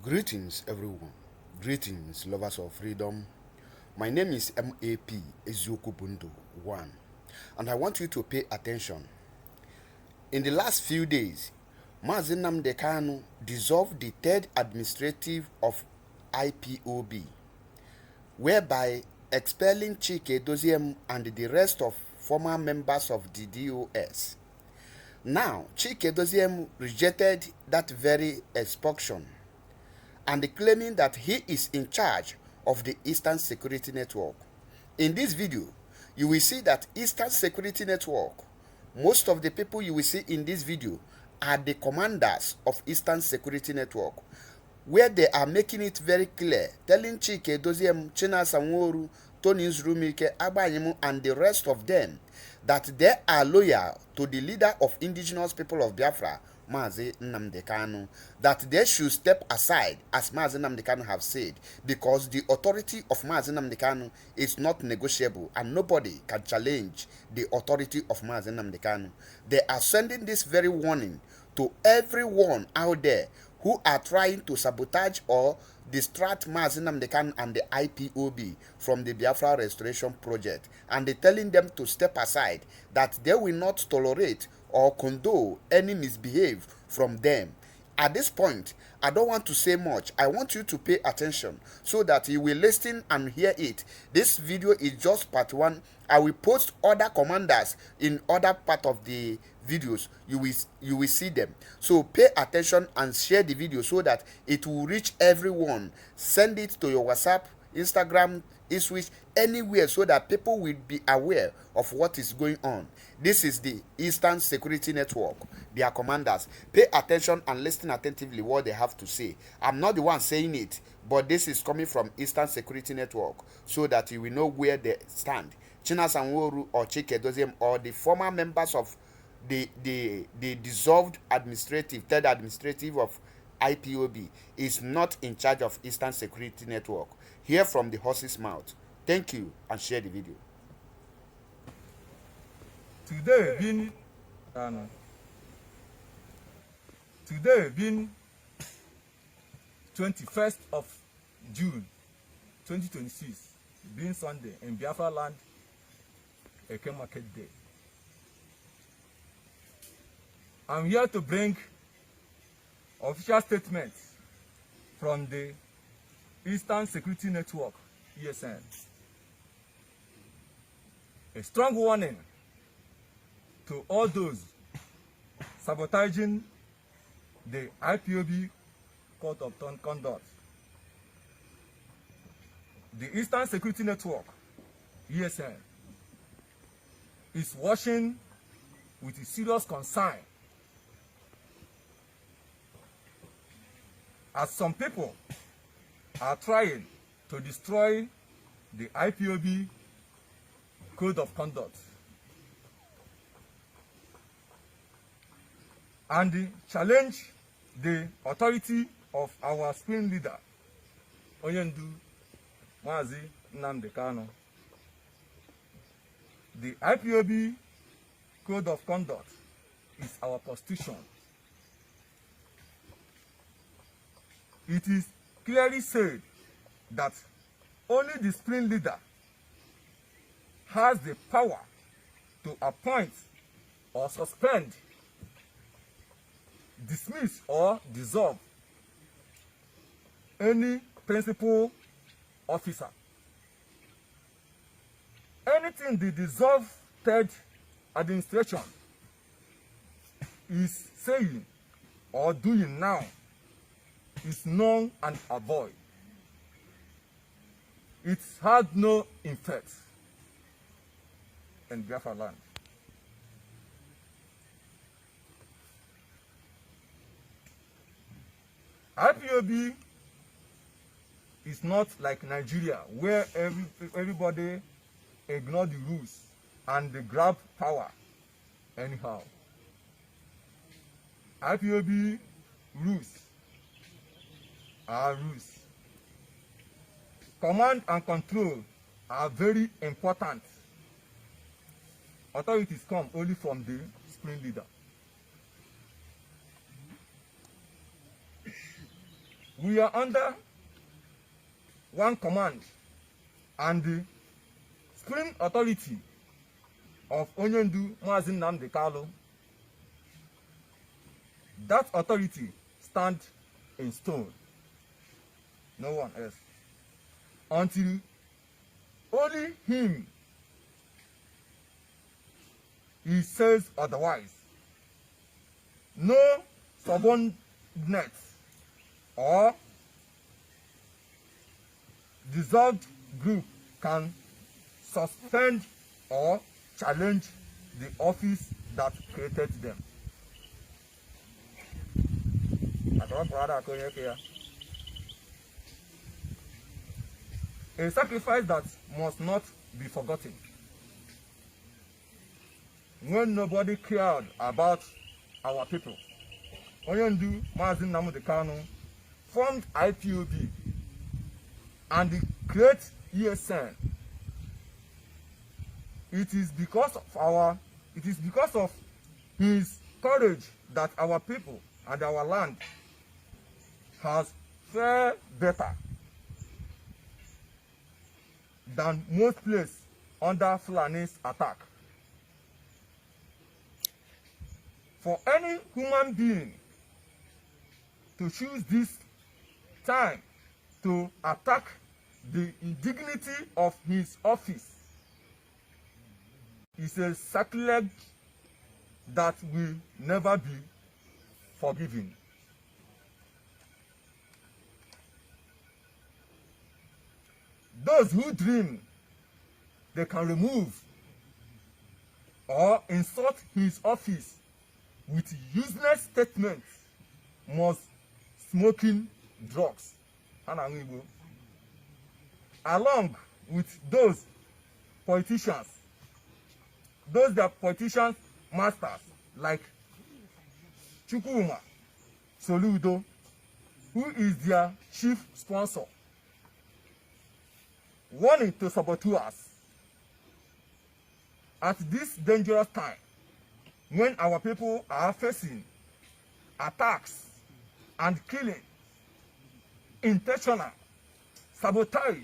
Greetings, everyone. Greetings, lovers of freedom. My name is MAP Eziokubundo 1, and I want you to pay attention. In the last few days, Mazi Nnamdi Kanu dissolved the third administrative of IPOB, whereby expelling Chike Doziem and the rest of former members of the DOS. Now, Chike Doziem rejected that very expulsion and claiming that he is in charge of the Eastern Security Network. In this video, you will see that Eastern Security Network, most of the people you will see in this video are the commanders of Eastern Security Network, where they are making it very clear, telling Chike Doziem, Chinasa Nworu, Tony Nzurumike, Agbanyimu, and the rest of them that they are loyal to the leader of indigenous people of Biafra, Mazi Nnamdi Kanu, that they should step aside, as Mazi Nnamdi Kanu have said, because the authority of Mazi Nnamdi Kanu is not negotiable and nobody can challenge the authority of Mazi Nnamdi Kanu. They are sending this very warning to everyone out there who are trying to sabotage or distract Mazi Nnamdi Kanu and the IPOB from the Biafra Restoration Project, and they're telling them to step aside, that they will not tolerate or condone any misbehave from them. At this point, I don't want to say much. I want you to pay attention so that you will listen and hear it. This video is just part 1. I will post other commanders in other part of the videos. You will see them. So pay attention and share the video so that it will reach everyone. Send it to your WhatsApp, Instagram, eSwitch, anywhere, so that people will be aware of what is going on. This is the Eastern Security Network, their commanders. Pay attention and listen attentively what they have to say. I'm not the one saying it, but this is coming from Eastern Security Network, so that you will know where they stand. Chinasa Nworu or Chike Doziem or the former members of the dissolved third administrative of IPOB is not in charge of Eastern Security Network. Hear from the horse's mouth. Thank you, and share the video. Today being 21st of June 2026, being Sunday in Biafra land, Eke Market Day. I'm here to bring official statements from the Eastern Security Network, ESN. A strong warning to all those sabotaging the IPOB Code of Conduct. The Eastern Security Network, ESN, is watching with a serious concern as some people are trying to destroy the IPOB Code of Conduct and challenge the authority of our supreme leader, Onyendu Mazi Nnamdi Kanu. The IPOB Code of Conduct is our constitution. It is clearly said that only the supreme leader has the power to appoint or suspend, dismiss or dissolve any principal officer. Anything the dissolved third administration is saying or doing now is null and void. It had no effect in Biafra land. IPOB is not like Nigeria, where everybody ignore the rules and they grab power anyhow. IPOB rules are rules. Command and control are very important. Authorities come only from the supreme leader. We are under one command and the supreme authority of Onyendu Mazi Nnamdi Kanu. That authority stands in stone. No one else. Until only him he says otherwise. No subordinate or dissolved group can suspend or challenge the office that created them. A sacrifice that must not be forgotten. When nobody cared about our people, Onyendu Mazi Nnamdi Kanu formed IPOB and the great ESN. It is because of his courage that our people and our land has fared better than most places under Fulani's attack. For any human being to choose this time to attack the dignity of his office is a sacrilege that will never be forgiven. Those who dream they can remove or insult his office with useless statements must smoking drugs, along with those politicians, those that politicians masters like Chukwuma Soludo, who is their chief sponsor, warning to saboteurs at this dangerous time when our people are facing attacks and killing, intentional sabotage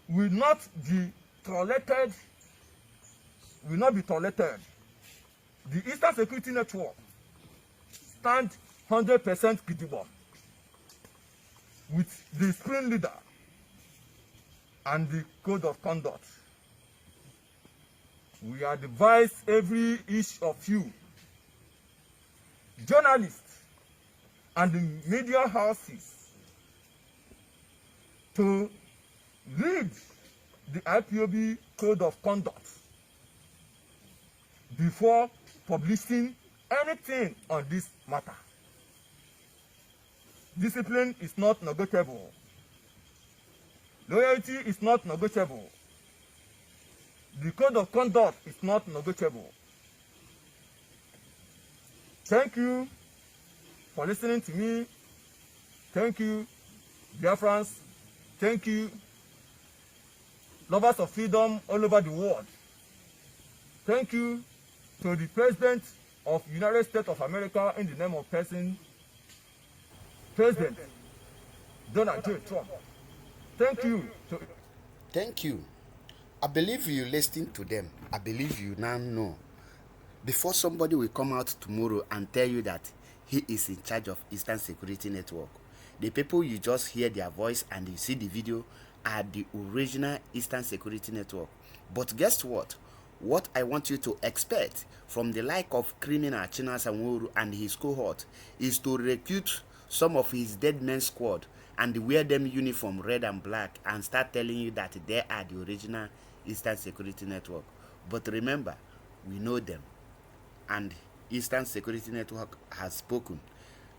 will not be tolerated. The Eastern Security Network stands 100% gidigba with the supreme leader and the code of conduct. We advise each of you, journalists and the media houses, to read the IPOB code of conduct before publishing anything on this matter. Discipline is not negotiable. Loyalty is not negotiable. The code of conduct is not negotiable. Thank you for listening to me. Thank you, Biafrans. Thank you, lovers of freedom all over the world. Thank you to the President of the United States of America in the name of President Donald J. Trump. Thank you. Thank you. I believe you listening to them. I believe you now know. Before somebody will come out tomorrow and tell you that he is in charge of Eastern Security Network, the people you just hear their voice and you see the video are the original Eastern Security Network. But guess what? What I want you to expect from the like of criminal Chinas Anworu and his cohort is to recruit some of his dead men squad and wear them uniform red and black and start telling you that they are the original Eastern Security Network. But remember, we know them and Eastern Security Network has spoken.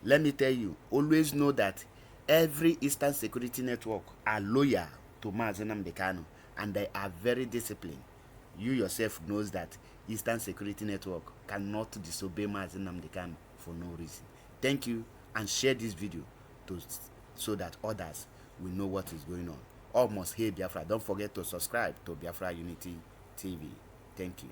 Let me tell you, always know that every Eastern Security Network are loyal to Mazi Nnamdi Kanu and they are very disciplined. You yourself knows that Eastern Security Network cannot disobey Mazi Nnamdi Kanu for no reason. Thank you and share this video so that others will know what is going on. Almost Hey Biafra. Don't forget to subscribe to Biafra Unity TV. Thank you.